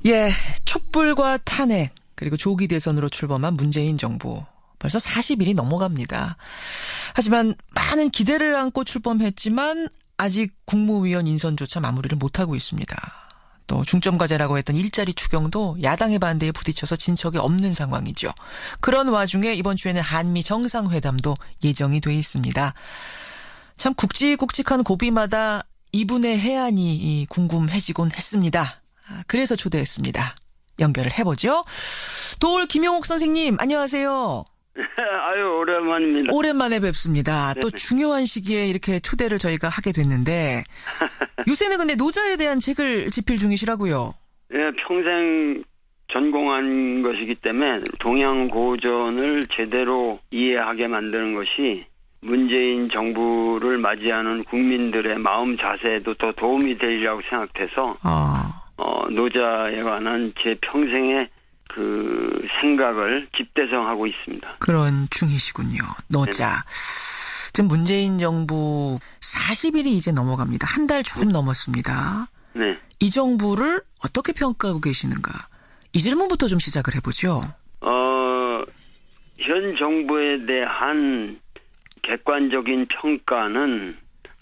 예, 촛불과 탄핵 그리고 조기 대선으로 출범한 문재인 정부. 벌써 40일이 넘어갑니다. 하지만 많은 기대를 안고 출범했지만 아직 국무위원 인선조차 마무리를 못하고 있습니다. 또 중점과제라고 했던 일자리 추경도 야당의 반대에 부딪혀서 진척이 없는 상황이죠. 그런 와중에 이번 주에는 한미 정상회담도 예정이 돼 있습니다. 참 굵직굵직한 고비마다 이분의 해안이 궁금해지곤 했습니다. 그래서 초대했습니다. 연결을 해보죠. 도올 김용옥 선생님 안녕하세요. 아유 오랜만입니다. 오랜만에 뵙습니다. 또 중요한 시기에 이렇게 초대를 저희가 하게 됐는데 요새는 근데 노자에 대한 책을 집필 중이시라고요. 예, 평생 전공한 것이기 때문에 동양 고전을 제대로 이해하게 만드는 것이 문재인 정부를 맞이하는 국민들의 마음 자세에도 더 도움이 되리라고 생각돼서 노자에 관한 제 평생의 그 생각을 집대성하고 있습니다. 그런 중이시군요. 노자. 네. 지금 문재인 정부 40일이 이제 넘어갑니다. 한 달 조금 넘었습니다. 네. 이 정부를 어떻게 평가하고 계시는가? 이 질문부터 좀 시작을 해보죠. 현 정부에 대한 객관적인 평가는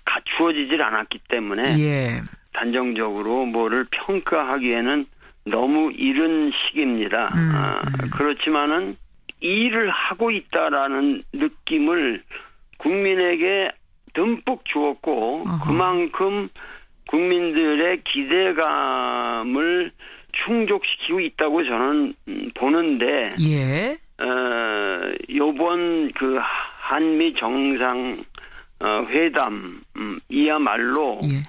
갖추어지질 않았기 때문에 예. 단정적으로 뭐를 평가하기에는 너무 이른 시기입니다. 그렇지만은 일을 하고 있다라는 느낌을 국민에게 듬뿍 주었고 그만큼 국민들의 기대감을 충족시키고 있다고 저는 보는데 예. 요번 그 한미 정상 회담이야말로 예.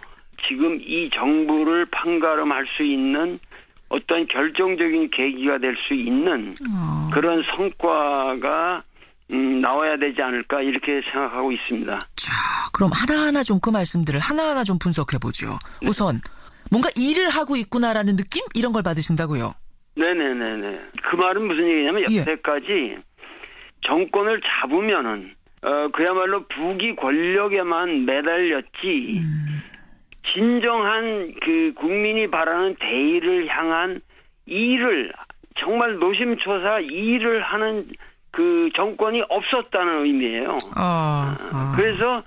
지금 이 정부를 판가름할 수 있는 어떤 결정적인 계기가 될 수 있는 그런 성과가 나와야 되지 않을까 이렇게 생각하고 있습니다. 자, 그럼 하나하나 좀 그 말씀들을 하나하나 좀 분석해보죠. 네. 우선 뭔가 일을 하고 있구나라는 느낌? 이런 걸 받으신다고요? 네네네네. 그 말은 무슨 얘기냐면 여태까지 정권을 잡으면은 그야말로 부귀 권력에만 매달렸지 진정한 그 국민이 바라는 대의를 향한 일을 정말 노심초사 일을 하는 그 정권이 없었다는 의미예요. 그래서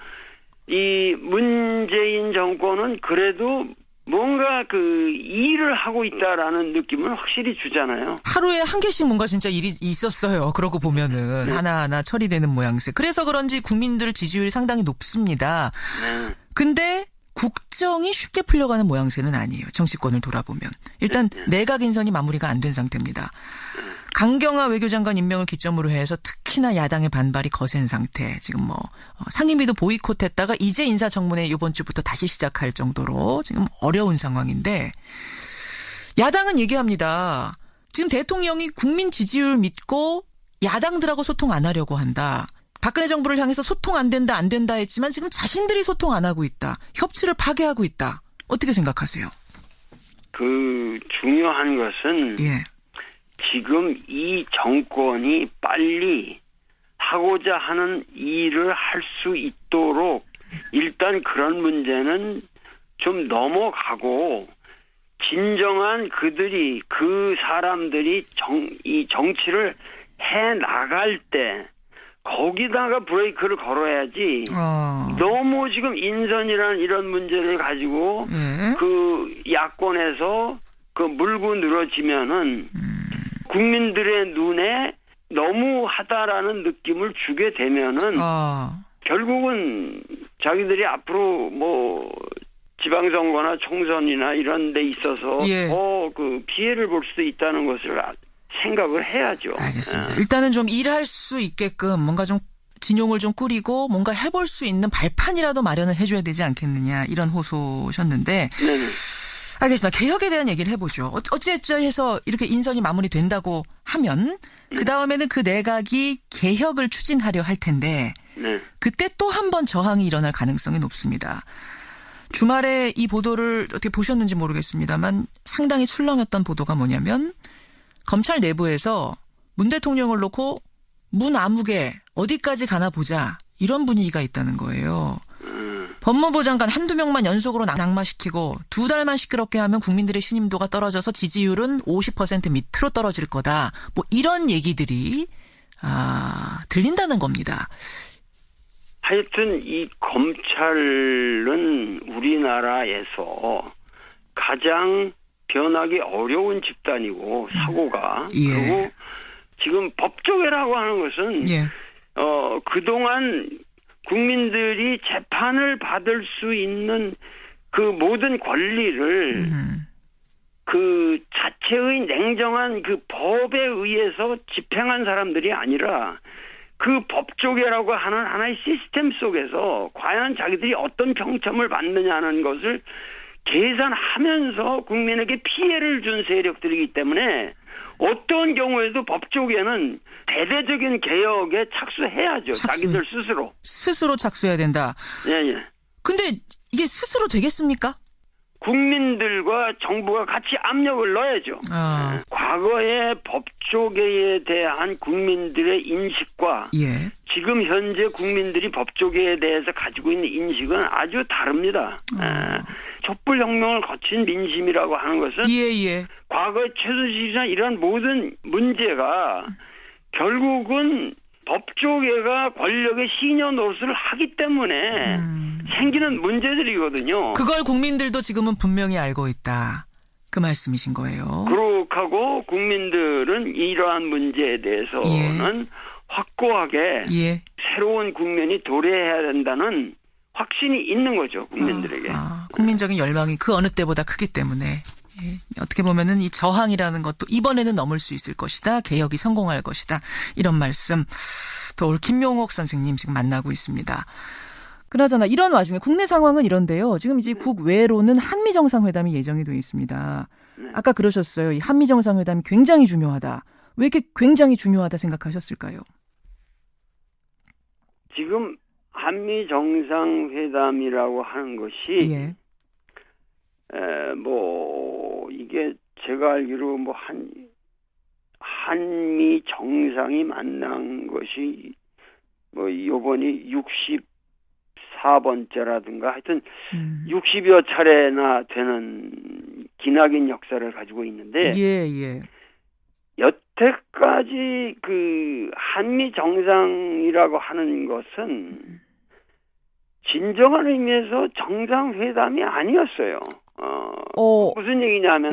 이 문재인 정권은 그래도 뭔가 그 일을 하고 있다라는 느낌을 확실히 주잖아요. 하루에 한 개씩 뭔가 진짜 일이 있었어요. 그러고 보면은 네. 하나하나 처리되는 모양새. 그래서 그런지 국민들 지지율이 상당히 높습니다. 네. 근데 국정이 쉽게 풀려가는 모양새는 아니에요. 정치권을 돌아보면. 일단 내각 인선이 마무리가 안 된 상태입니다. 강경화 외교장관 임명을 기점으로 해서 특히나 야당의 반발이 거센 상태. 지금 상임위도 보이콧했다가 이제 인사청문회 이번 주부터 다시 시작할 정도로 지금 어려운 상황인데 야당은 얘기합니다. 지금 대통령이 국민 지지율 믿고 야당들하고 소통 안 하려고 한다. 박근혜 정부를 향해서 소통 안 된다 했지만 지금 자신들이 소통 안 하고 있다. 협치를 파괴하고 있다. 어떻게 생각하세요? 그 중요한 것은 지금 이 정권이 빨리 하고자 하는 일을 할 수 있도록 일단 그런 문제는 좀 넘어가고 진정한 그 사람들이 이 정치를 해 나갈 때 거기다가 브레이크를 걸어야지. 너무 지금 인선이라는 이런 문제를 가지고 그 야권에서 그 물고 늘어지면은 국민들의 눈에 너무하다라는 느낌을 주게 되면은 결국은 자기들이 앞으로 뭐 지방선거나 총선이나 이런 데 있어서 더 그 피해를 볼 수도 있다는 것을 생각을 해야죠. 알겠습니다. 일단은 좀 일할 수 있게끔 뭔가 좀 진용을 좀 꾸리고 뭔가 해볼 수 있는 발판이라도 마련을 해줘야 되지 않겠느냐 이런 호소셨는데 네네. 알겠습니다. 개혁에 대한 얘기를 해보죠. 어찌해서 이렇게 인선이 마무리된다고 하면 그다음에는 그 내각이 개혁을 추진하려 할 텐데 그때 또 한 번 저항이 일어날 가능성이 높습니다. 주말에 이 보도를 어떻게 보셨는지 모르겠습니다만 상당히 출렁였던 보도가 뭐냐면 검찰 내부에서 문 대통령을 놓고 문 아무개 어디까지 가나 보자 이런 분위기가 있다는 거예요. 법무부 장관 한두 명만 연속으로 낙마시키고 2달만 시끄럽게 하면 국민들의 신임도가 떨어져서 지지율은 50% 밑으로 떨어질 거다. 뭐 이런 얘기들이 들린다는 겁니다. 하여튼 이 검찰은 우리나라에서 가장 변하기 어려운 집단이고 사고가 예. 그리고 지금 법조계라고 하는 것은 예. 그동안 국민들이 재판을 받을 수 있는 그 모든 권리를 그 자체의 냉정한 그 법에 의해서 집행한 사람들이 아니라 그 법조계라고 하는 하나의 시스템 속에서 과연 자기들이 어떤 평점을 받느냐는 것을 계산하면서 국민에게 피해를 준 세력들이기 때문에 어떤 경우에도 법조계는 대대적인 개혁에 착수해야죠. 자기들 스스로. 스스로 착수해야 된다. 예. 근데 이게 스스로 되겠습니까? 국민들과 정부가 같이 압력을 넣어야죠. 과거의 법조계에 대한 국민들의 인식과 예. 지금 현재 국민들이 법조계에 대해서 가지고 있는 인식은 아주 다릅니다. 촛불혁명을 거친 민심이라고 하는 것은 예. 과거의 최순실이나 이런 모든 문제가 결국은 법조계가 권력의 시녀 노릇을 하기 때문에 생기는 문제들이거든요. 그걸 국민들도 지금은 분명히 알고 있다. 그 말씀이신 거예요. 그렇고 국민들은 이러한 문제에 대해서는 확고하게 새로운 국면이 도래해야 된다는 확신이 있는 거죠. 국민들에게. 국민적인 열망이 그 어느 때보다 크기 때문에 어떻게 보면은 이 저항이라는 것도 이번에는 넘을 수 있을 것이다. 개혁이 성공할 것이다. 이런 말씀 또 오늘 김용옥 선생님 지금 만나고 있습니다. 그나저나 이런 와중에 국내 상황은 이런데요. 지금 이제 국외로는 한미 정상회담이 예정이 되어 있습니다. 아까 그러셨어요. 이 한미 정상회담이 굉장히 중요하다. 왜 이렇게 굉장히 중요하다 생각하셨을까요? 지금 한미 정상회담이라고 하는 것이 이게 제가 알기로 한미 정상이 만난 것이 요번이 64번째라든가 하여튼 60여 차례나 되는 기나긴 역사를 가지고 있는데 여태까지 그 한미 정상이라고 하는 것은 진정한 의미에서 정상회담이 아니었어요. 무슨 얘기냐면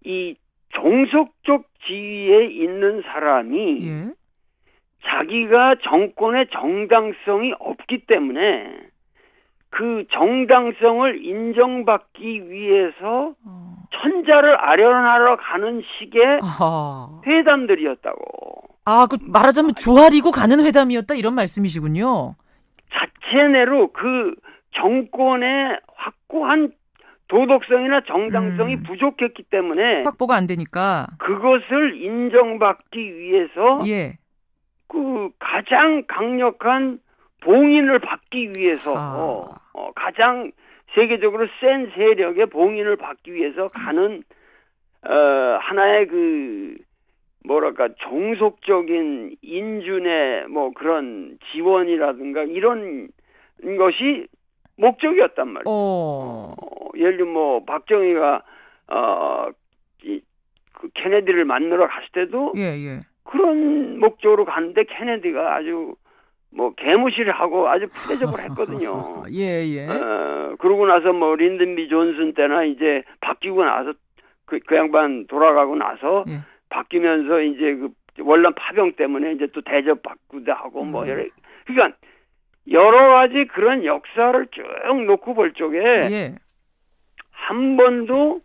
이 종속적 지위에 있는 사람이 자기가 정권의 정당성이 없기 때문에 그 정당성을 인정받기 위해서 천자를 아련하러 가는 식의 회담들이었다고. 그 말하자면 조아리고 가는 회담이었다 이런 말씀이시군요. 자체내로 그 정권의 확고한 도덕성이나 정당성이 부족했기 때문에 확보가 안 되니까 그것을 인정받기 위해서 그 가장 강력한 봉인을 받기 위해서 가장 세계적으로 센 세력의 봉인을 받기 위해서 가는 하나의 그 종속적인 인준의 그런 지원이라든가 이런 것이 목적이었단 말이에요. 예를 들면 박정희가 그 케네디를 만나러 갔을 때도 그런 목적으로 갔는데 케네디가 아주 개무시를 하고 아주 푸대접을 했거든요. 그러고 나서 린든 B 존슨 때나 이제 바뀌고 나서 그 양반 돌아가고 나서 바뀌면서 이제 그 월남 파병 때문에 이제 또 대접 받기도 하고 그러니까 여러 가지 그런 역사를 쭉 놓고 볼 적에 한 번도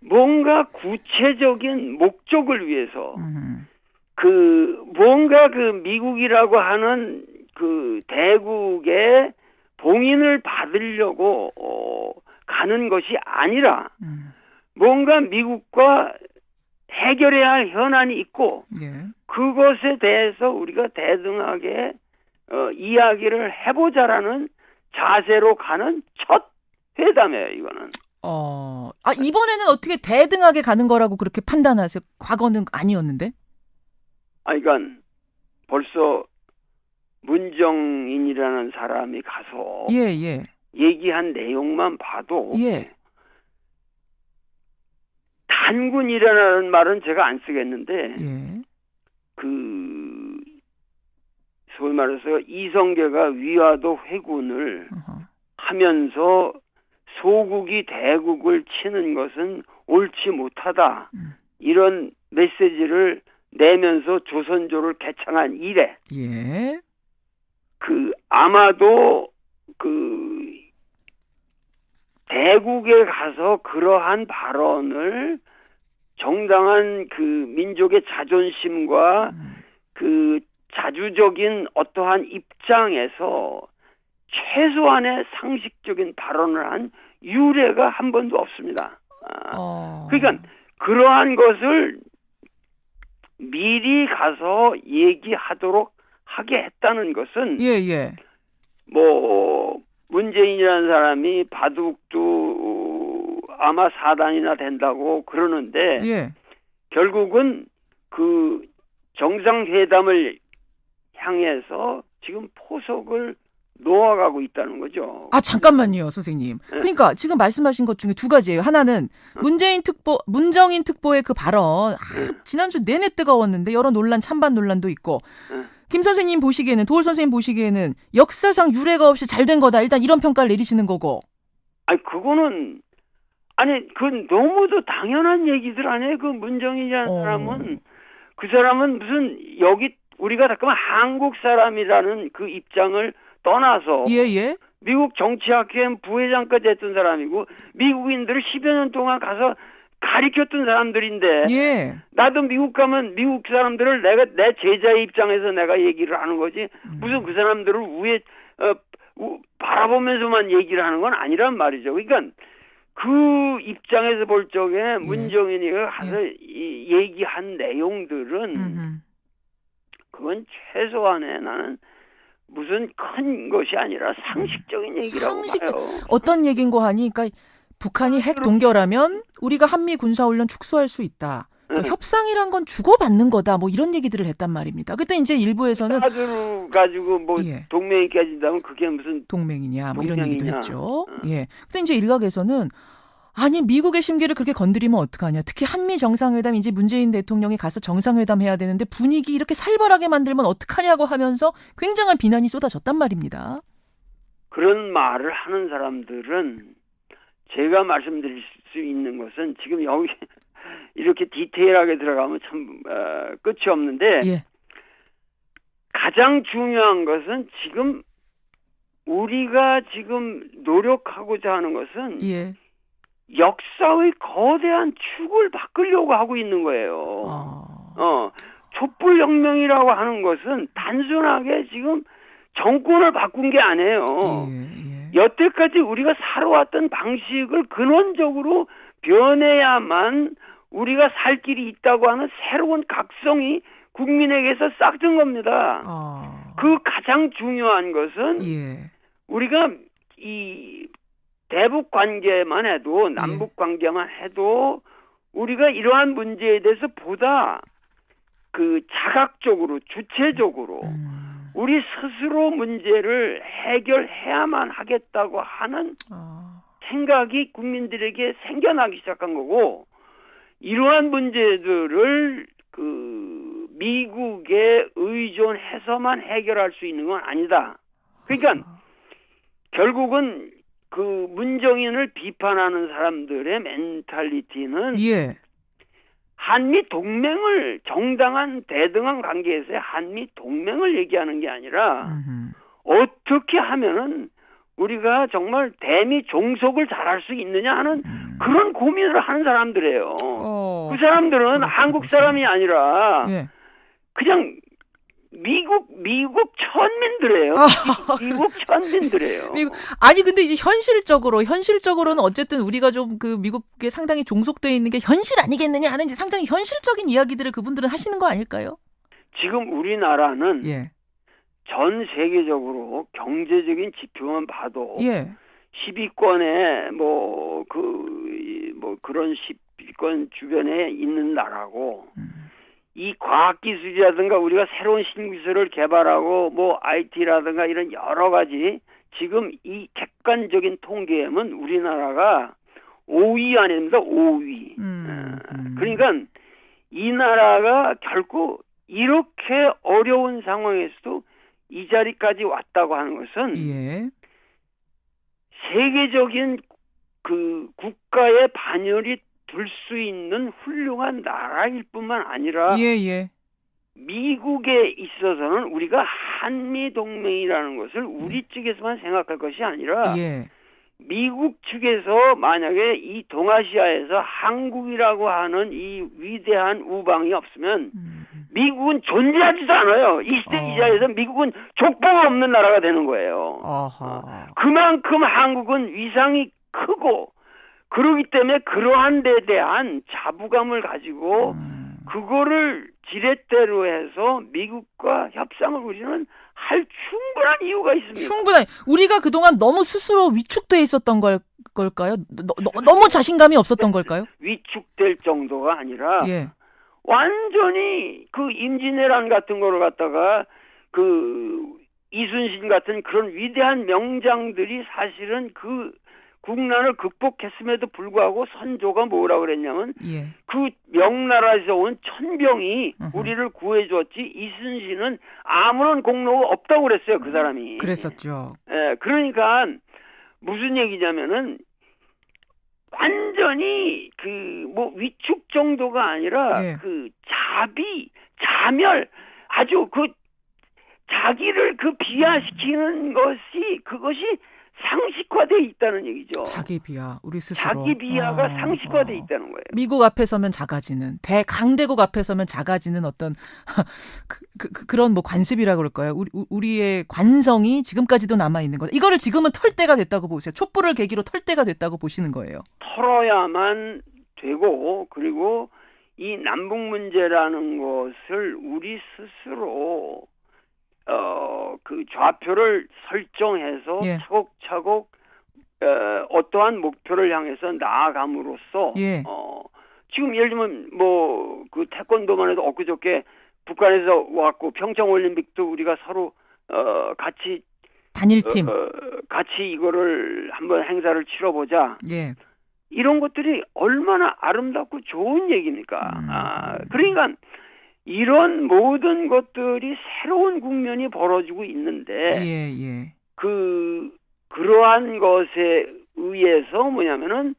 뭔가 구체적인 목적을 위해서 뭔가 그 미국이라고 하는 그 대국의 봉인을 받으려고 가는 것이 아니라 뭔가 미국과 해결해야 할 현안이 있고 그것에 대해서 우리가 대등하게 이야기를 해보자라는 자세로 가는 첫 회담이에요, 이거는. 이번에는 어떻게 대등하게 가는 거라고 그렇게 판단하세요? 과거는 아니었는데? 그러니까 벌써 문정인이라는 사람이 가서 예, 예. 얘기한 내용만 봐도 예. 단군이라는 말은 제가 안 쓰겠는데 예. 그 소위 말해서 이성계가 위화도 회군을 어허. 하면서 소국이 대국을 치는 것은 옳지 못하다. 이런 메시지를 내면서 조선조를 개창한 이래 예. 그 아마도 그 대국에 가서 그러한 발언을 정당한 그 민족의 자존심과 그 자주적인 어떠한 입장에서 최소한의 상식적인 발언을 한 유례가 한 번도 없습니다. 그러니까 그러한 것을 미리 가서 얘기하도록 하게 했다는 것은 예, 예. 뭐 문재인이라는 사람이 바둑도 아마 4단이나 된다고 그러는데 예. 결국은 그 정상회담을 향해서 지금 포석을 놓아가고 있다는 거죠. 아, 잠깐만요, 선생님. 그러니까 지금 말씀하신 것 중에 두 가지예요. 하나는 문정인 특보의 그 발언, 지난주 내내 뜨거웠는데 여러 논란, 찬반 논란도 있고, 김 선생님 보시기에는, 도올 선생님 보시기에는 역사상 유례가 없이 잘 된 거다. 일단 이런 평가를 내리시는 거고. 아니, 그거는, 아니, 그건 너무도 당연한 얘기들 아니에요? 그 문정인이라는 사람은, 그 사람은 무슨, 여기, 우리가 잠깐만 한국 사람이라는 그 입장을 떠나서, 예, 예. 미국 정치학회 부회장까지 했던 사람이고, 미국인들을 10여 년 동안 가서 가리켰던 사람들인데, 예. 나도 미국 가면 미국 사람들을 내 제자의 입장에서 내가 얘기를 하는 거지, 무슨 그 사람들을 바라보면서만 얘기를 하는 건 아니란 말이죠. 그러니까 그 입장에서 볼 적에 문정인이 가서 얘기한 내용들은 그건 최소한의 나는 무슨 큰 것이 아니라 상식적인 얘기라고 봐요. 어떤 얘기인고 하니, 그러니까 북한이 핵 동결하면 우리가 한미 군사훈련 축소할 수 있다. 협상이란 건 주고받는 거다. 뭐 이런 얘기들을 했단 말입니다. 그때 이제 일부에서는 가지고 뭐 동맹이 깨진다면 그게 무슨 동맹이냐 뭐 이런 얘기도 했죠. 예. 근데 이제 일각에서는 아니 미국의 심기를 그렇게 건드리면 어떡하냐. 특히 한미 정상회담 이제 문재인 대통령이 가서 정상회담 해야 되는데 분위기 이렇게 살벌하게 만들면 어떡하냐고 하면서 굉장한 비난이 쏟아졌단 말입니다. 그런 말을 하는 사람들은 제가 말씀드릴 수 있는 것은 지금 여기 이렇게 디테일하게 들어가면 참 끝이 없는데 예. 가장 중요한 것은 지금 우리가 지금 노력하고자 하는 것은 예. 역사의 거대한 축을 바꾸려고 하고 있는 거예요. 촛불혁명이라고 하는 것은 단순하게 지금 정권을 바꾼 게 아니에요. 여태까지 우리가 살아왔던 방식을 근원적으로 변해야만 우리가 살 길이 있다고 하는 새로운 각성이 국민에게서 싹튼 겁니다. 그 가장 중요한 것은 우리가 이 대북 관계만 해도 남북 관계만 해도 우리가 이러한 문제에 대해서 보다 그 자각적으로 주체적으로 우리 스스로 문제를 해결해야만 하겠다고 하는 생각이 국민들에게 생겨나기 시작한 거고 이러한 문제들을 그 미국에 의존해서만 해결할 수 있는 건 아니다. 그러니까 결국은 그 문정인을 비판하는 사람들의 멘탈리티는 한미 동맹을 정당한 대등한 관계에서의 한미 동맹을 얘기하는 게 아니라 어떻게 하면은 우리가 정말 대미 종속을 잘할 수 있느냐 하는 그런 고민을 하는 사람들이에요. 그 사람들은 한국 사람이 아니라 그냥 미국 천민들이에요. 미국 천민들이에요. 아니 근데 이제 현실적으로는 어쨌든 우리가 좀 그 미국에 상당히 종속돼 있는 게 현실 아니겠느냐 하는 이제 상당히 현실적인 이야기들을 그분들은 하시는 거 아닐까요? 지금 우리나라는 전 세계적으로 경제적인 지표만 봐도 10위권에 뭐 그런 10위권 주변에 있는 나라고 이 과학기술이라든가 우리가 새로운 신기술을 개발하고 뭐 IT라든가 이런 여러 가지 지금 이 객관적인 통계에는 우리나라가 5위 아닙니다. 5위. 그러니까 이 나라가 결코 이렇게 어려운 상황에서도 이 자리까지 왔다고 하는 것은 예. 세계적인 그 국가의 반열이 들 수 있는 훌륭한 나라일 뿐만 아니라 예. 미국에 있어서는 우리가 한미 동맹이라는 것을 우리 측에서만 생각할 것이 아니라 예. 미국 측에서 만약에 이 동아시아에서 한국이라고 하는 이 위대한 우방이 없으면 미국은 존재하지도 않아요. 이 시대에서 미국은 족보가 없는 나라가 되는 거예요. 그만큼 한국은 위상이 크고 그러기 때문에 그러한 데 대한 자부감을 가지고 그거를 지렛대로 해서 미국과 협상을 우리는 할 충분한 이유가 있습니다. 충분한. 우리가 그동안 너무 스스로 위축돼 있었던 걸까요? 너무 자신감이 없었던 걸까요? 위축될 정도가 아니라 예. 완전히 그 임진왜란 같은 거를 갖다가 그 이순신 같은 그런 위대한 명장들이 사실은 그 국난을 극복했음에도 불구하고 선조가 뭐라 그랬냐면 예. 그 명나라에서 온 천병이 우리를 구해줬지 이순신은 아무런 공로가 없다고 그랬어요. 그 사람이. 그랬었죠. 예, 그러니까 무슨 얘기냐면은 완전히 그 뭐 위축 정도가 아니라 예. 그 자멸 아주 그 자기를 그 비하시키는 것이 그것이 상식화돼 있다는 얘기죠. 자기 비하, 우리 스스로. 자기 비하가 상식화돼 있다는 거예요. 미국 앞에 서면 작아지는, 대강대국 앞에 서면 작아지는 어떤 그런 뭐 관습이라고 그럴까요? 우리의 관성이 지금까지도 남아 있는 것. 이거를 지금은 털 때가 됐다고 보세요. 촛불을 계기로 털 때가 됐다고 보시는 거예요. 털어야만 되고 그리고 이 남북 문제라는 것을 우리 스스로 그 좌표를 설정해서 예. 차곡차곡 어떠한 목표를 향해서 나아감으로써 예. 지금 예를 들면 뭐 그 태권도만 해도 엊그저께 북한에서 왔고 평창 올림픽도 우리가 서로 같이 단일팀. 같이 이거를 한번 행사를 치러보자. 예. 이런 것들이 얼마나 아름답고 좋은 얘기입니까? 그러니까 이런 모든 것들이 새로운 국면이 벌어지고 있는데 예. 그러한 것에 의해서 뭐냐면은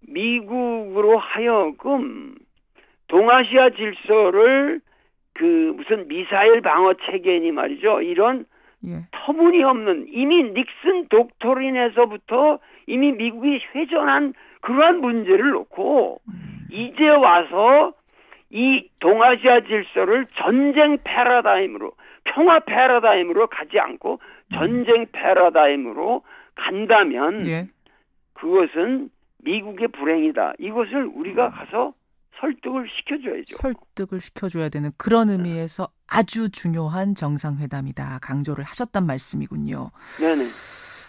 미국으로 하여금 동아시아 질서를 그 무슨 미사일 방어 체계니 말이죠. 이런 예. 터무니없는 이미 닉슨 독토린에서부터 이미 미국이 회전한 그러한 문제를 놓고 이제 와서 이 동아시아 질서를 전쟁 패러다임으로 평화 패러다임으로 가지 않고 전쟁 패러다임으로 간다면 예. 그것은 미국의 불행이다. 이것을 우리가 가서 설득을 시켜줘야죠. 설득을 시켜줘야 되는 그런 의미에서 아주 중요한 정상회담이다. 강조를 하셨단 말씀이군요. 네네.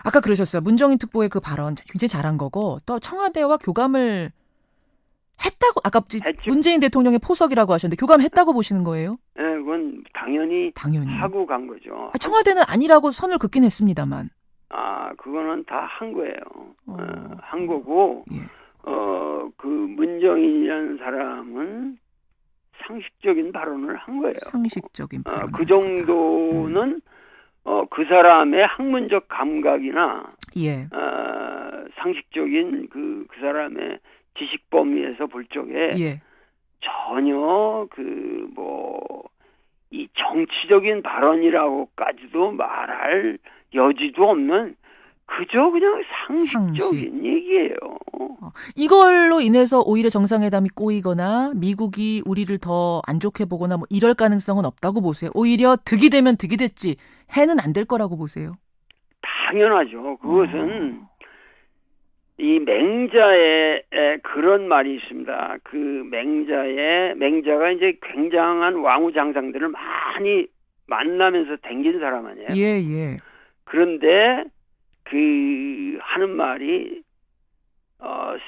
아까 그러셨어요. 문정인 특보의 그 발언 굉장히 잘한 거고 또 청와대와 교감을 했다고 아까 문재인 대통령의 포석이라고 하셨는데 교감했다고 보시는 거예요? 네, 그건 당연히 하고 간 거죠. 청와대는 아니라고 선을 긋긴 했습니다만. 그거는 다 한 거예요. 한 거고 예. 그 문정인이라는 사람은 상식적인 발언을 한 거예요. 상식적인 발언. 그 정도는 그 사람의 학문적 감각이나 예. 상식적인 그 사람의 지식 범위에서 볼 적에 예. 전혀 이 정치적인 발언이라고까지도 말할 여지도 없는 그저 그냥 상식적인 얘기예요. 이걸로 인해서 오히려 정상회담이 꼬이거나 미국이 우리를 더 안 좋게 보거나 뭐 이럴 가능성은 없다고 보세요. 오히려 득이 되면 득이 됐지 해는 안 될 거라고 보세요. 당연하죠. 그것은 이 맹자에 그런 말이 있습니다. 그 맹자가 이제 굉장한 왕후장상들을 많이 만나면서 댕긴 사람 아니에요. 예. 그런데 그 하는 말이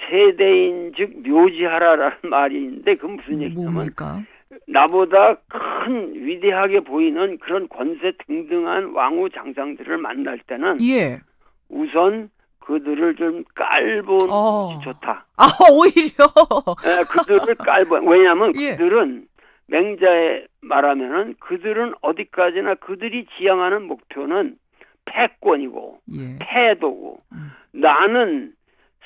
세대인 즉 묘지하라라는 말이 있는데 그건 무슨 얘기냐면 뭡니까? 나보다 큰 위대하게 보이는 그런 권세 등등한 왕후 장상들을 만날 때는 예. 우선 그들을 좀 깔보는 것이 좋다. 오히려. 예, 그들을 왜냐하면 예. 그들은 맹자에 말하면은 그들은 어디까지나 그들이 지향하는 목표는 패권이고 예. 패도고 나는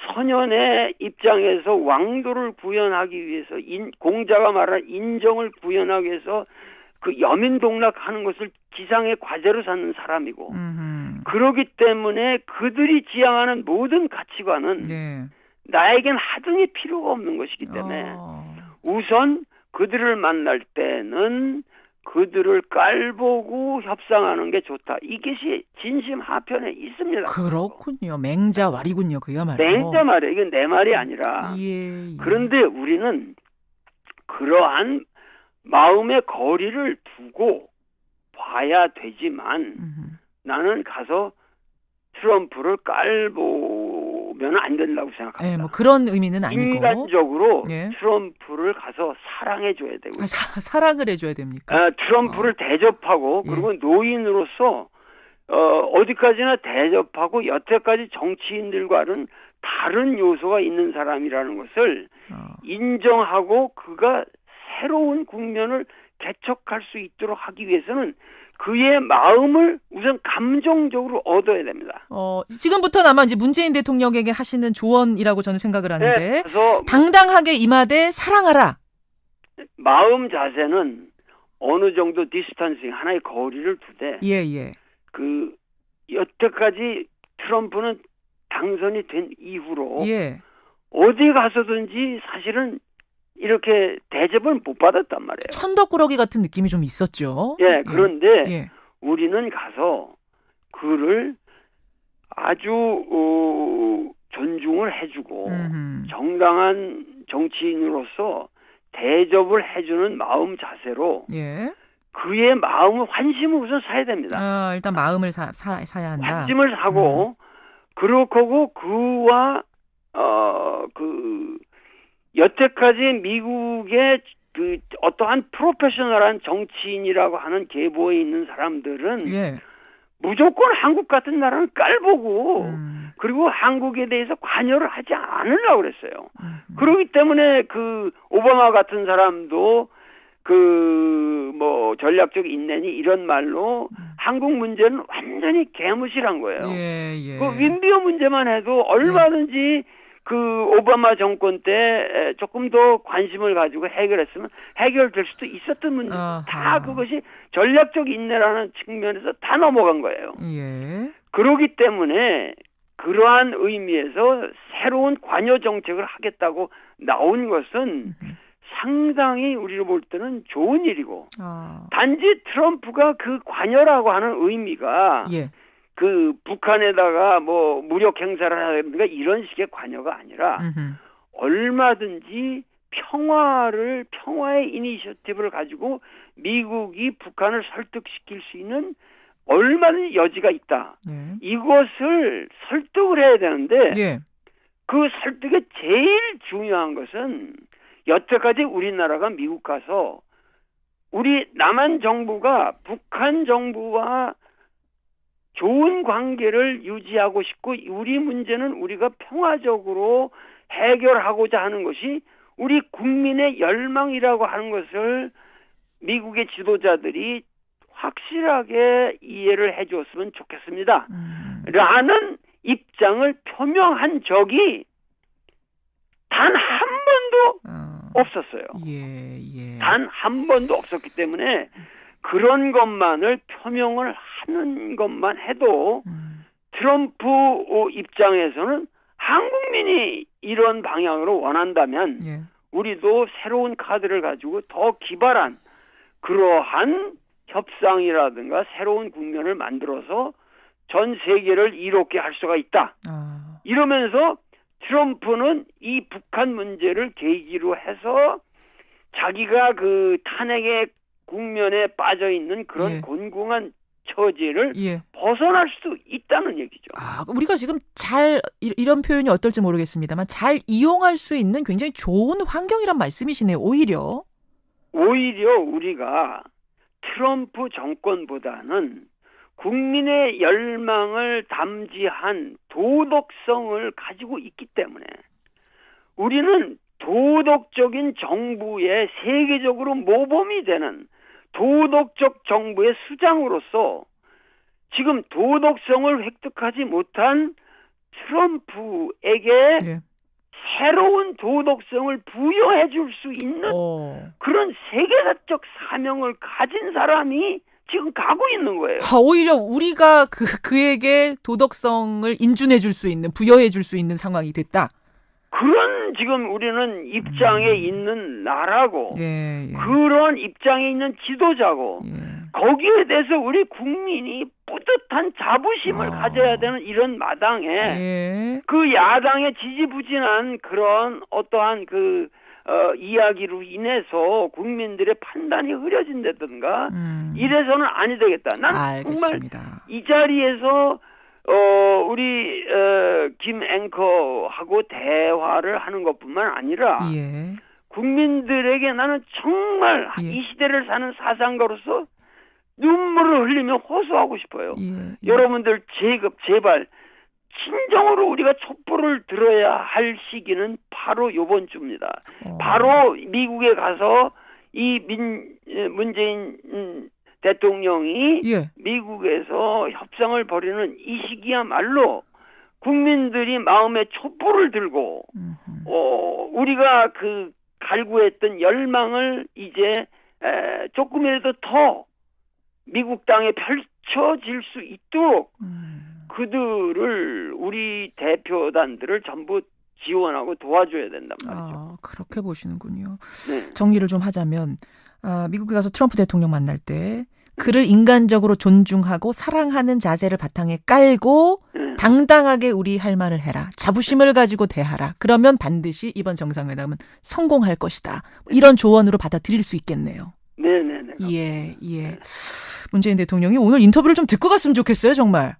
선현의 입장에서 왕도를 구현하기 위해서 공자가 말한 인정을 구현하기 위해서 그 여민동락하는 것을 지상의 과제로 삼는 사람이고 그러기 때문에 그들이 지향하는 모든 가치관은 네. 나에겐 하등이 필요가 없는 것이기 때문에 우선 그들을 만날 때는 그들을 깔보고 협상하는 게 좋다. 이것이 진심 하편에 있습니다. 그렇군요. 맹자왈이군요. 그야말로. 맹자 말이에요. 이건 내 말이 아니라. 예. 그런데 우리는 그러한 마음의 거리를 두고 봐야 되지만 나는 가서 트럼프를 깔보면 안 된다고 생각합니다. 네, 뭐 그런 의미는 아니고. 인간적으로 예. 트럼프를 가서 사랑해줘야 되고. 사랑을 해줘야 됩니까? 트럼프를 대접하고 그리고 노인으로서 어디까지나 대접하고 여태까지 정치인들과는 다른 요소가 있는 사람이라는 것을 인정하고 그가 새로운 국면을 개척할 수 있도록 하기 위해서는 그의 마음을 우선 감정적으로 얻어야 됩니다. 지금부터는 아마 이제 문재인 대통령에게 하시는 조언이라고 저는 생각을 하는데 네, 그래서 당당하게 임하되 사랑하라. 마음 자세는 어느 정도 디스턴싱 하나의 거리를 두되 예. 그 여태까지 트럼프는 당선이 된 이후로 예. 어디 가서든지 사실은 이렇게 대접을 못 받았단 말이에요. 천덕꾸러기 같은 느낌이 좀 있었죠. 예, 그런데 예. 우리는 가서 그를 아주 존중을 해주고 정당한 정치인으로서 대접을 해주는 마음 자세로 예. 그의 마음을 환심을 우선 사야 됩니다. 일단 마음을 사야 한다. 환심을 사고 그렇고 그와 여태까지 미국의 그 어떠한 프로페셔널한 정치인이라고 하는 계보에 있는 사람들은 예. 무조건 한국 같은 나라를 깔보고 그리고 한국에 대해서 관여를 하지 않으려고 그랬어요. 그렇기 때문에 그 오바마 같은 사람도 전략적 인내니 이런 말로 한국 문제는 완전히 개무시한 거예요. 예. 그 윈비어 문제만 해도 얼마든지 그 오바마 정권 때 조금 더 관심을 가지고 해결했으면 해결될 수도 있었던 문제. 다 그것이 전략적 인내라는 측면에서 다 넘어간 거예요. 예. 그렇기 때문에 그러한 의미에서 새로운 관여 정책을 하겠다고 나온 것은 상당히 우리로 볼 때는 좋은 일이고 단지 트럼프가 그 관여라고 하는 의미가 예. 그 북한에다가 뭐 무력 행사를 하든가 이런 식의 관여가 아니라 얼마든지 평화의 이니셔티브를 가지고 미국이 북한을 설득시킬 수 있는 얼마든지 여지가 있다. 예. 이것을 설득을 해야 되는데 예. 그 설득의 제일 중요한 것은 여태까지 우리나라가 미국 가서 우리 남한 정부가 북한 정부와 좋은 관계를 유지하고 싶고 우리 문제는 우리가 평화적으로 해결하고자 하는 것이 우리 국민의 열망이라고 하는 것을 미국의 지도자들이 확실하게 이해를 해줬으면 좋겠습니다. 라는 입장을 표명한 적이 단 한 번도 없었어요. 예. 단 한 번도 없었기 때문에 그런 것만을 표명을 하는 것만 해도 트럼프 입장에서는 한국민이 이런 방향으로 원한다면 우리도 새로운 카드를 가지고 더 기발한 그러한 협상이라든가 새로운 국면을 만들어서 전 세계를 이롭게 할 수가 있다. 이러면서 트럼프는 이 북한 문제를 계기로 해서 자기가 그 탄핵의 국면에 빠져 있는 그런 곤궁한 처지를 벗어날 수도 있다는 얘기죠. 우리가 지금 이런 표현이 어떨지 모르겠습니다만 잘 이용할 수 있는 굉장히 좋은 환경이란 말씀이시네요. 오히려 오히려 우리가 트럼프 정권보다는 국민의 열망을 담지한 도덕성을 가지고 있기 때문에 우리는 도덕적인 정부의 세계적으로 모범이 되는 도덕적 정부의 수장으로서 지금 도덕성을 획득하지 못한 트럼프에게 네. 새로운 도덕성을 부여해 줄 수 있는 그런 세계사적 사명을 가진 사람이 지금 가고 있는 거예요. 오히려 우리가 그에게 도덕성을 인준해 줄 수 있는, 부여해 줄 수 있는 상황이 됐다. 그런 지금 우리는 입장에 있는 나라고 예, 예. 그런 입장에 있는 지도자고 예. 거기에 대해서 우리 국민이 뿌듯한 자부심을 가져야 되는 이런 마당에 예. 그 야당의 지지부진한 그런 어떠한 이야기로 인해서 국민들의 판단이 흐려진다든가 이래서는 아니 되겠다. 난 알겠습니다. 정말 이 자리에서 우리 김 앵커하고 대화를 하는 것뿐만 아니라 예. 국민들에게 나는 정말 예. 이 시대를 사는 사상가로서 눈물을 흘리며 호소하고 싶어요. 예. 여러분들 제발 진정으로 우리가 촛불을 들어야 할 시기는 바로 이번 주입니다. 바로 미국에 가서 이 문재인 대통령이 예. 미국에서 협상을 벌이는 이 시기야말로 국민들이 마음에 촛불을 들고 우리가 갈구했던 열망을 이제 조금이라도 더 미국 땅에 펼쳐질 수 있도록 그들을 우리 대표단들을 전부 지원하고 도와줘야 된단 말이죠. 그렇게 보시는군요. 네. 정리를 좀 하자면 미국에 가서 트럼프 대통령 만날 때 그를 인간적으로 존중하고 사랑하는 자세를 바탕에 깔고 당당하게 우리 할 말을 해라. 자부심을 가지고 대하라. 그러면 반드시 이번 정상회담은 성공할 것이다. 이런 조언으로 받아들일 수 있겠네요. 네네네. 예, 예. 문재인 대통령이 오늘 인터뷰를 좀 듣고 갔으면 좋겠어요, 정말.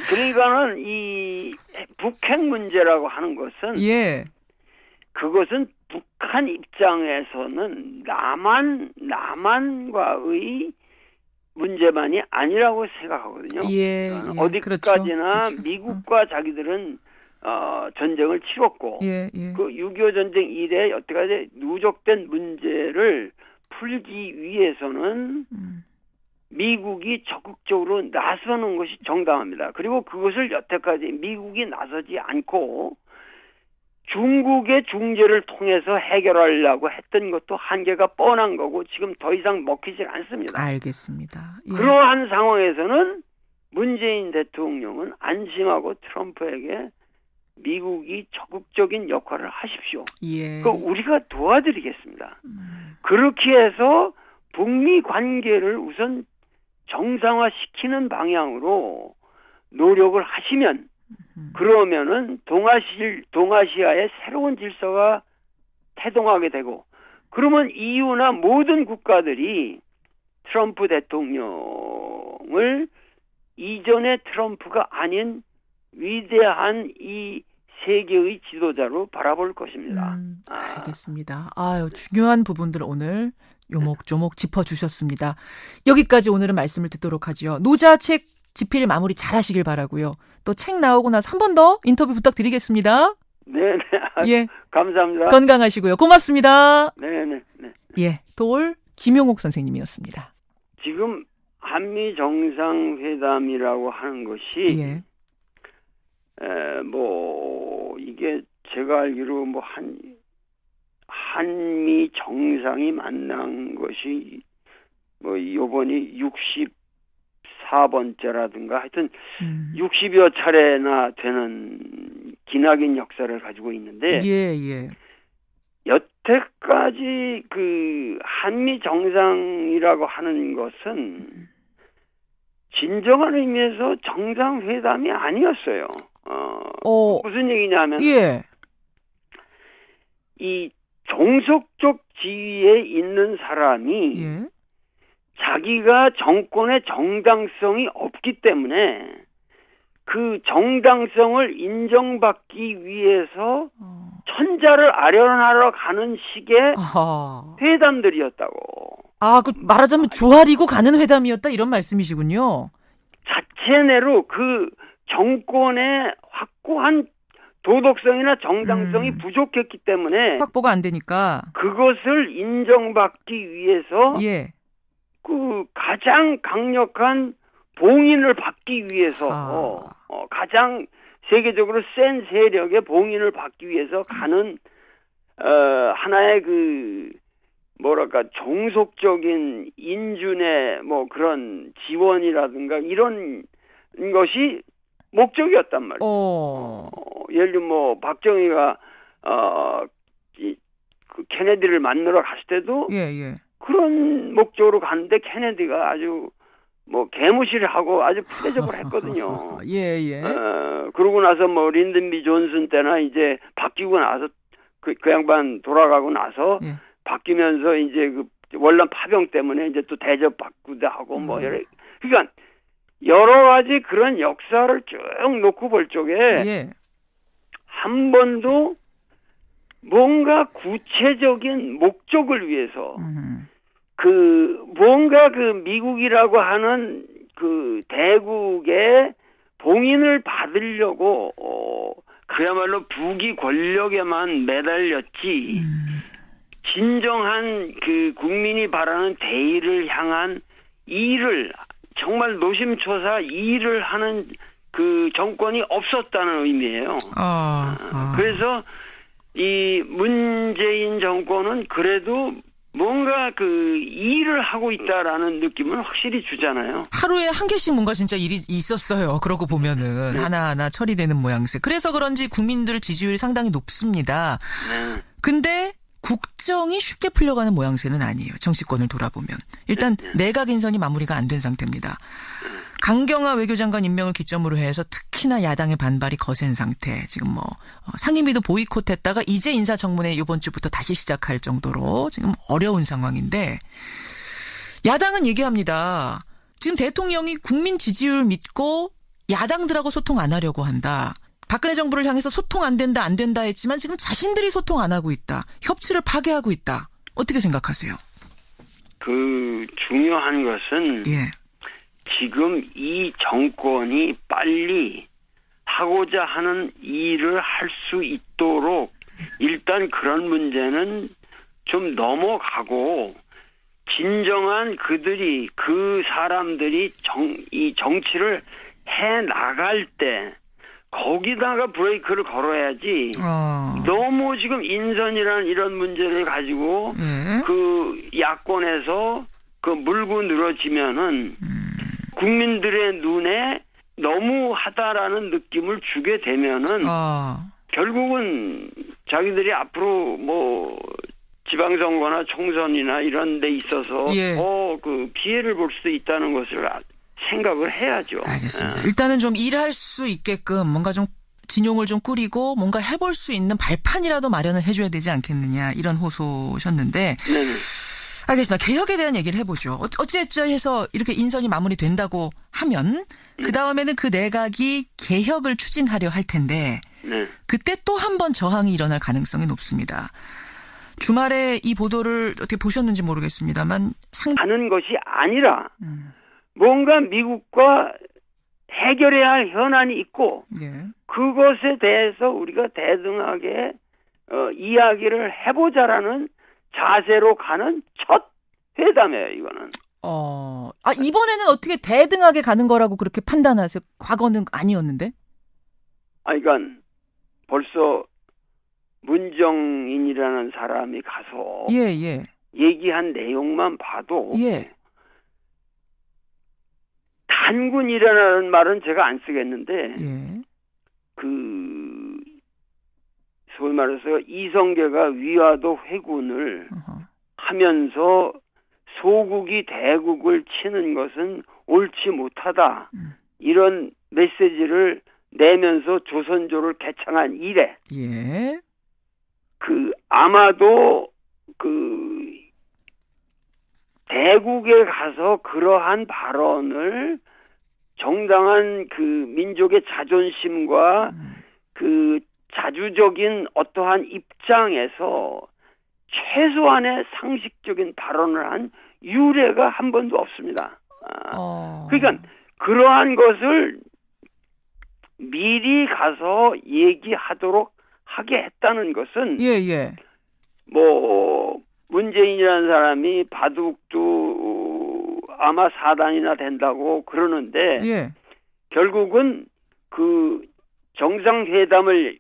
그러니까는 이 북핵 문제라고 하는 것은 예. 그것은 북한 입장에서는 남한과의 문제만이 아니라고 생각하거든요. 예, 그러니까 예, 어디까지나 그렇죠. 미국과 자기들은 전쟁을 치렀고 예, 예. 그 6.25 전쟁 이래 여태까지 누적된 문제를 풀기 위해서는 미국이 적극적으로 나서는 것이 정당합니다. 그리고 그것을 여태까지 미국이 나서지 않고 중국의 중재를 통해서 해결하려고 했던 것도 한계가 뻔한 거고 지금 더 이상 먹히질 않습니다. 알겠습니다. 예. 그러한 상황에서는 문재인 대통령은 안심하고 트럼프에게 미국이 적극적인 역할을 하십시오. 예. 우리가 도와드리겠습니다. 그렇게 해서 북미 관계를 우선 정상화시키는 방향으로 노력을 하시면 그러면은 동아시아의 새로운 질서가 태동하게 되고 그러면 EU나 모든 국가들이 트럼프 대통령을 이전의 트럼프가 아닌 위대한 이 세계의 지도자로 바라볼 것입니다. 알겠습니다. 중요한 부분들 오늘 요목조목 짚어주셨습니다. 여기까지 오늘은 말씀을 듣도록 하죠. 노자 책 집필 마무리 잘 하시길 바라고요. 또 책 나오고 나서 한 번 더 인터뷰 부탁드리겠습니다. 네네. 예. 감사합니다. 건강하시고요. 고맙습니다. 네네. 예. 돌 김용옥 선생님이었습니다. 지금 한미 정상회담이라고 하는 것이 예. 이게 제가 알기로 한미 정상이 만난 것이 요번이 64번째라든가 하여튼 60여 차례나 되는 기나긴 역사를 가지고 있는데 예. 여태까지 그 한미 정상이라고 하는 것은 진정한 의미에서 정상회담이 아니었어요. 무슨 얘기냐면 예. 이 종속적 지위에 있는 사람이 예. 자기가 정권의 정당성이 없기 때문에 그 정당성을 인정받기 위해서 천자를 아련하러 가는 식의 아하. 회담들이었다고. 그 말하자면 조아리고 가는 회담이었다 이런 말씀이시군요. 자체내로 그 정권의 확고한 도덕성이나 정당성이 부족했기 때문에 확보가 안 되니까. 그것을 인정받기 위해서 예. 그 가장 강력한 봉인을 받기 위해서 가장 세계적으로 센 세력의 봉인을 받기 위해서 가는 하나의 그 뭐랄까 종속적인 인준의 뭐 그런 지원이라든가 이런 것이 목적이었단 말이에요. 예를 들면 뭐 박정희가 그 케네디를 만나러 갔을 때도 예. 그런 목적으로 갔는데 케네디가 아주 뭐 개무시를 하고 아주 푸대접을 했거든요. 예. 그러고 나서 뭐 린든 B 존슨 때나 이제 바뀌고 나서 그 양반 돌아가고 나서 예. 바뀌면서 이제 그 월남 파병 때문에 이제 또 대접 받기도 하고 뭐 그러니까 여러 가지 그런 역사를 쭉 놓고 볼 적에 예. 한 번도 뭔가 구체적인 목적을 위해서 그 뭔가 그 미국이라고 하는 그 대국의 봉인을 받으려고 그야말로 부귀 권력에만 매달렸지 진정한 그 국민이 바라는 대의를 향한 일을 정말 노심초사 일을 하는 그 정권이 없었다는 의미예요. 그래서 이 문재인 정권은 그래도 뭔가 그 일을 하고 있다라는 느낌을 확실히 주잖아요. 하루에 한 개씩 뭔가 진짜 일이 있었어요. 그러고 보면은 하나하나 처리되는 모양새. 그래서 그런지 국민들 지지율이 상당히 높습니다. 근데 국정이 쉽게 풀려가는 모양새는 아니에요. 정치권을 돌아보면. 일단 내각 인선이 마무리가 안 된 상태입니다. 강경화 외교장관 임명을 기점으로 해서 특히나 야당의 반발이 거센 상태. 지금 뭐 상임위도 보이콧했다가 이제 인사청문회 이번 주부터 다시 시작할 정도로 지금 어려운 상황인데 야당은 얘기합니다. 지금 대통령이 국민 지지율 믿고 야당들하고 소통 안 하려고 한다. 박근혜 정부를 향해서 소통 안 된다 했지만 지금 자신들이 소통 안 하고 있다. 협치를 파괴하고 있다. 어떻게 생각하세요? 그 중요한 것은 지금 이 정권이 빨리 하고자 하는 일을 할 수 있도록 일단 그런 문제는 좀 넘어가고 진정한 그들이 그 사람들이 이 정치를 해 나갈 때 거기다가 브레이크를 걸어야지. 너무 지금 인선이라는 이런 문제를 가지고 그 야권에서 그 물고 늘어지면은 국민들의 눈에 너무하다라는 느낌을 주게 되면은 결국은 자기들이 앞으로 뭐 지방선거나 총선이나 이런 데 있어서 그 피해를 볼 수도 있다는 것을 생각을 해야죠. 알겠습니다. 일단은 좀 일할 수 있게끔 뭔가 좀 진용을 좀 꾸리고 뭔가 해볼 수 있는 발판이라도 마련을 해줘야 되지 않겠느냐 이런 호소셨는데 네네. 알겠습니다. 개혁에 대한 얘기를 해보죠. 어찌해서 이렇게 인선이 마무리된다고 하면 그 다음에는 그 내각이 개혁을 추진하려 할 텐데 그때 또 한 번 저항이 일어날 가능성이 높습니다. 주말에 이 보도를 어떻게 보셨는지 모르겠습니다만 하는 것이 아니라 뭔가 미국과 해결해야 할 현안이 있고 그것에 대해서 우리가 대등하게 이야기를 해보자라는 자세로 가는 첫 회담이에요, 이거는. 이번에는 어떻게 대등하게 가는 거라고 그렇게 판단하세요? 과거는 아니었는데? 그러니까 벌써 문정인이라는 사람이 가서 얘기한 내용만 봐도 단군이라는 말은 제가 안 쓰겠는데 그 소위 말해서 이성계가 위화도 회군을 하면서 소국이 대국을 치는 것은 옳지 못하다. 이런 메시지를 내면서 조선조를 개창한 이래. 그 아마도 그 대국에 가서 그러한 발언을 정당한 그 민족의 자존심과 그 자주적인 어떠한 입장에서 최소한의 상식적인 발언을 한 유례가 한 번도 없습니다. 그러니까 그러한 것을 미리 가서 얘기하도록 하게 했다는 것은 뭐 문재인이라는 사람이 바둑도 아마 4단이나 된다고 그러는데 결국은 그 정상회담을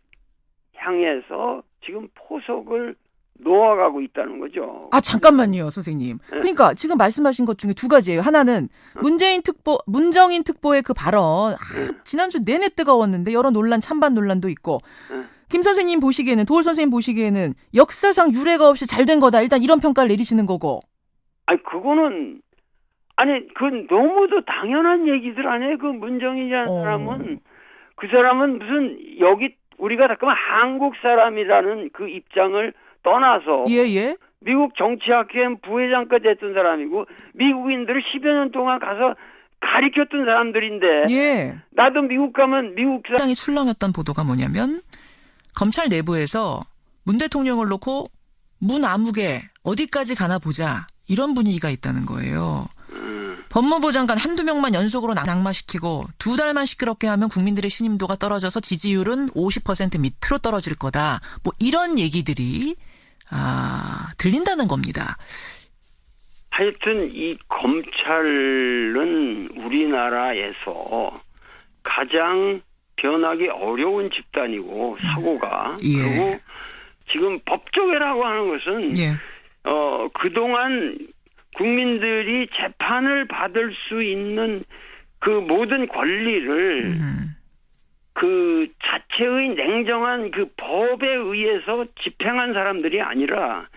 향해서 지금 포석을 놓아가고 있다는 거죠. 아, 잠깐만요, 선생님. 그러니까 지금 말씀하신 것 중에 두 가지예요. 하나는 문정인 특보의 그 발언, 지난주 내내 뜨거웠는데 여러 논란, 찬반 논란도 있고. 김 선생님 보시기에는, 도올 선생님 보시기에는 역사상 유례가 없이 잘 된 거다. 일단 이런 평가를 내리시는 거고. 그거는 그건 너무도 당연한 얘기들 아니에요. 그 문정인이라는 사람은, 그 사람은 무슨 여기 우리가 잠깐만 한국 사람이라는 그 입장을 떠나서 미국 정치학회 부회장까지 했던 사람이고 미국인들을 10여 년 동안 가서 가르쳤던 사람들인데 나도 미국 가면 미국 상당히 출렁였던 보도가 뭐냐면 검찰 내부에서 문 대통령을 놓고 문 아무개 어디까지 가나 보자 이런 분위기가 있다는 거예요. 법무부 장관 한두 명만 연속으로 낙마시키고 2달만 시끄럽게 하면 국민들의 신임도가 떨어져서 지지율은 50% 밑으로 떨어질 거다. 뭐 이런 얘기들이 들린다는 겁니다. 하여튼 이 검찰은 우리나라에서 가장 변하기 어려운 집단이고 사고가 그리고 지금 법조계라고 하는 것은 그동안 국민들이 재판을 받을 수 있는 그 모든 권리를 그 자체의 냉정한 그 법에 의해서 집행한 사람들이 아니라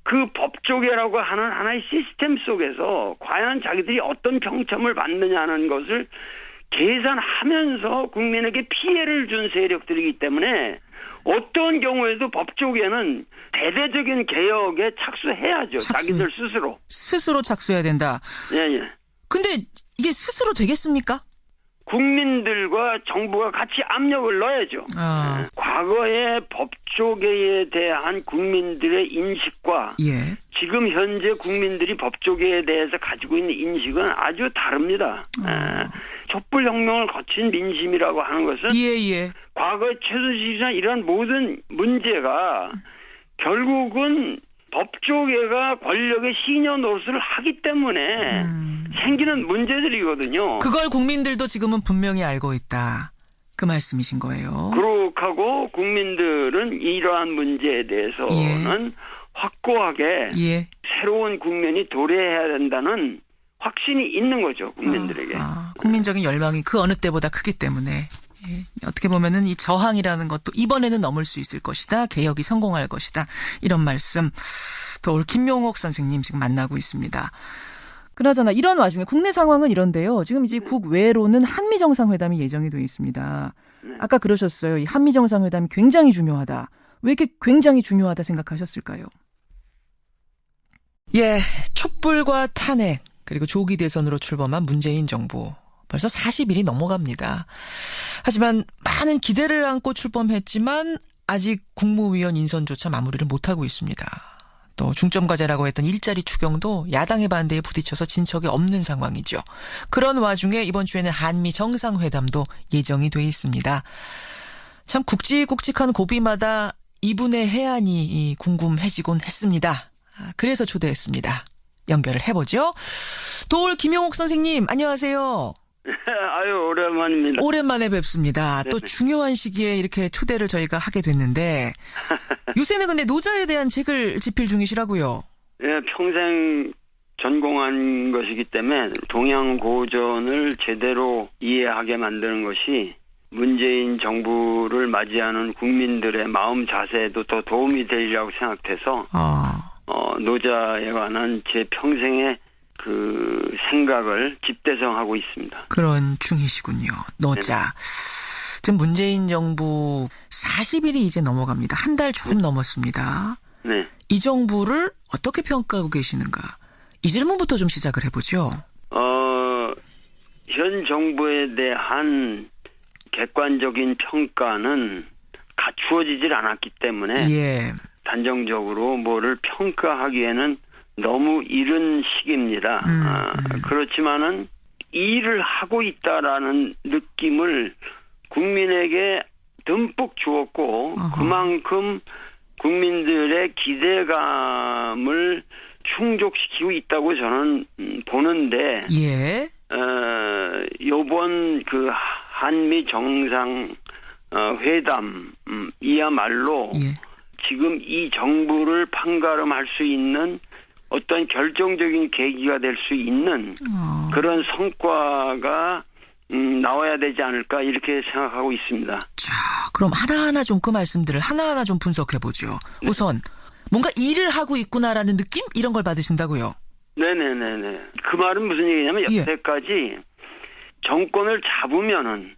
그 법조계라고 하는 하나의 시스템 속에서 과연 자기들이 어떤 평점을 받느냐는 것을 계산하면서 국민에게 피해를 준 세력들이기 때문에 어떤 경우에도 법조계는 대대적인 개혁에 착수해야죠. 자기들 스스로 착수해야 된다. 근데 이게 스스로 되겠습니까? 국민들과 정부가 같이 압력을 넣어야죠. 과거의 법조계에 대한 국민들의 인식과 지금 현재 국민들이 법조계에 대해서 가지고 있는 인식은 아주 다릅니다. 촛불혁명을 거친 민심이라고 하는 것은 과거의 최순실이나 이런 모든 문제가 결국은 법조계가 권력의 시녀 노릇을 하기 때문에 생기는 문제들이거든요. 그걸 국민들도 지금은 분명히 알고 있다. 그 말씀이신 거예요. 그렇고 국민들은 이러한 문제에 대해서는 확고하게 새로운 국면이 도래해야 된다는 확신이 있는 거죠. 국민들에게. 국민적인 열망이 그 어느 때보다 크기 때문에. 어떻게 보면은 이 저항이라는 것도 이번에는 넘을 수 있을 것이다. 개혁이 성공할 것이다. 이런 말씀 또 올 김용옥 선생님 지금 만나고 있습니다. 그나저나 이런 와중에 국내 상황은 이런데요. 지금 이제 국외로는 한미 정상회담이 예정이 돼 있습니다. 아까 그러셨어요. 이 한미 정상회담이 굉장히 중요하다. 왜 이렇게 굉장히 중요하다 생각하셨을까요? 촛불과 탄핵 그리고 조기 대선으로 출범한 문재인 정부. 벌써 40일이 넘어갑니다. 하지만 많은 기대를 안고 출범했지만 아직 국무위원 인선조차 마무리를 못하고 있습니다. 또 중점과제라고 했던 일자리 추경도 야당의 반대에 부딪혀서 진척이 없는 상황이죠. 그런 와중에 이번 주에는 한미 정상회담도 예정이 돼 있습니다. 참 굵직굵직한 고비마다 이분의 해안이 궁금해지곤 했습니다. 그래서 초대했습니다. 연결을 해보죠. 도올 김용옥 선생님 안녕하세요. 아유 오랜만입니다. 오랜만에 뵙습니다. 또 중요한 시기에 이렇게 초대를 저희가 하게 됐는데 요새는 근데 노자에 대한 책을 집필 중이시라고요. 평생 전공한 것이기 때문에 동양고전을 제대로 이해하게 만드는 것이 문재인 정부를 맞이하는 국민들의 마음 자세에도 더 도움이 되리라고 생각돼서 노자에 관한 제 평생의 그 생각을 집대성하고 있습니다. 그런 중이시군요. 노자. 지금 문재인 정부 40일이 이제 넘어갑니다. 한 달 조금 넘었습니다. 이 정부를 어떻게 평가하고 계시는가? 이 질문부터 좀 시작을 해보죠. 현 정부에 대한 객관적인 평가는 주어지질 않았기 때문에 예. 단정적으로 뭐를 평가하기에는 너무 이른 시기입니다. 그렇지만은 일을 하고 있다라는 느낌을 국민에게 듬뿍 주었고 그만큼 국민들의 기대감을 충족시키고 있다고 저는 보는데 예. 요번 그 한미 정상 회담 이야말로 예. 지금 이 정부를 판가름할 수 있는 어떤 결정적인 계기가 될 수 있는 그런 성과가 나와야 되지 않을까 이렇게 생각하고 있습니다. 자, 그럼 하나하나 좀 그 말씀들을 하나하나 좀 분석해보죠. 우선 뭔가 일을 하고 있구나라는 느낌? 이런 걸 받으신다고요? 네네네네. 그 말은 무슨 얘기냐면 예. 여태까지 정권을 잡으면은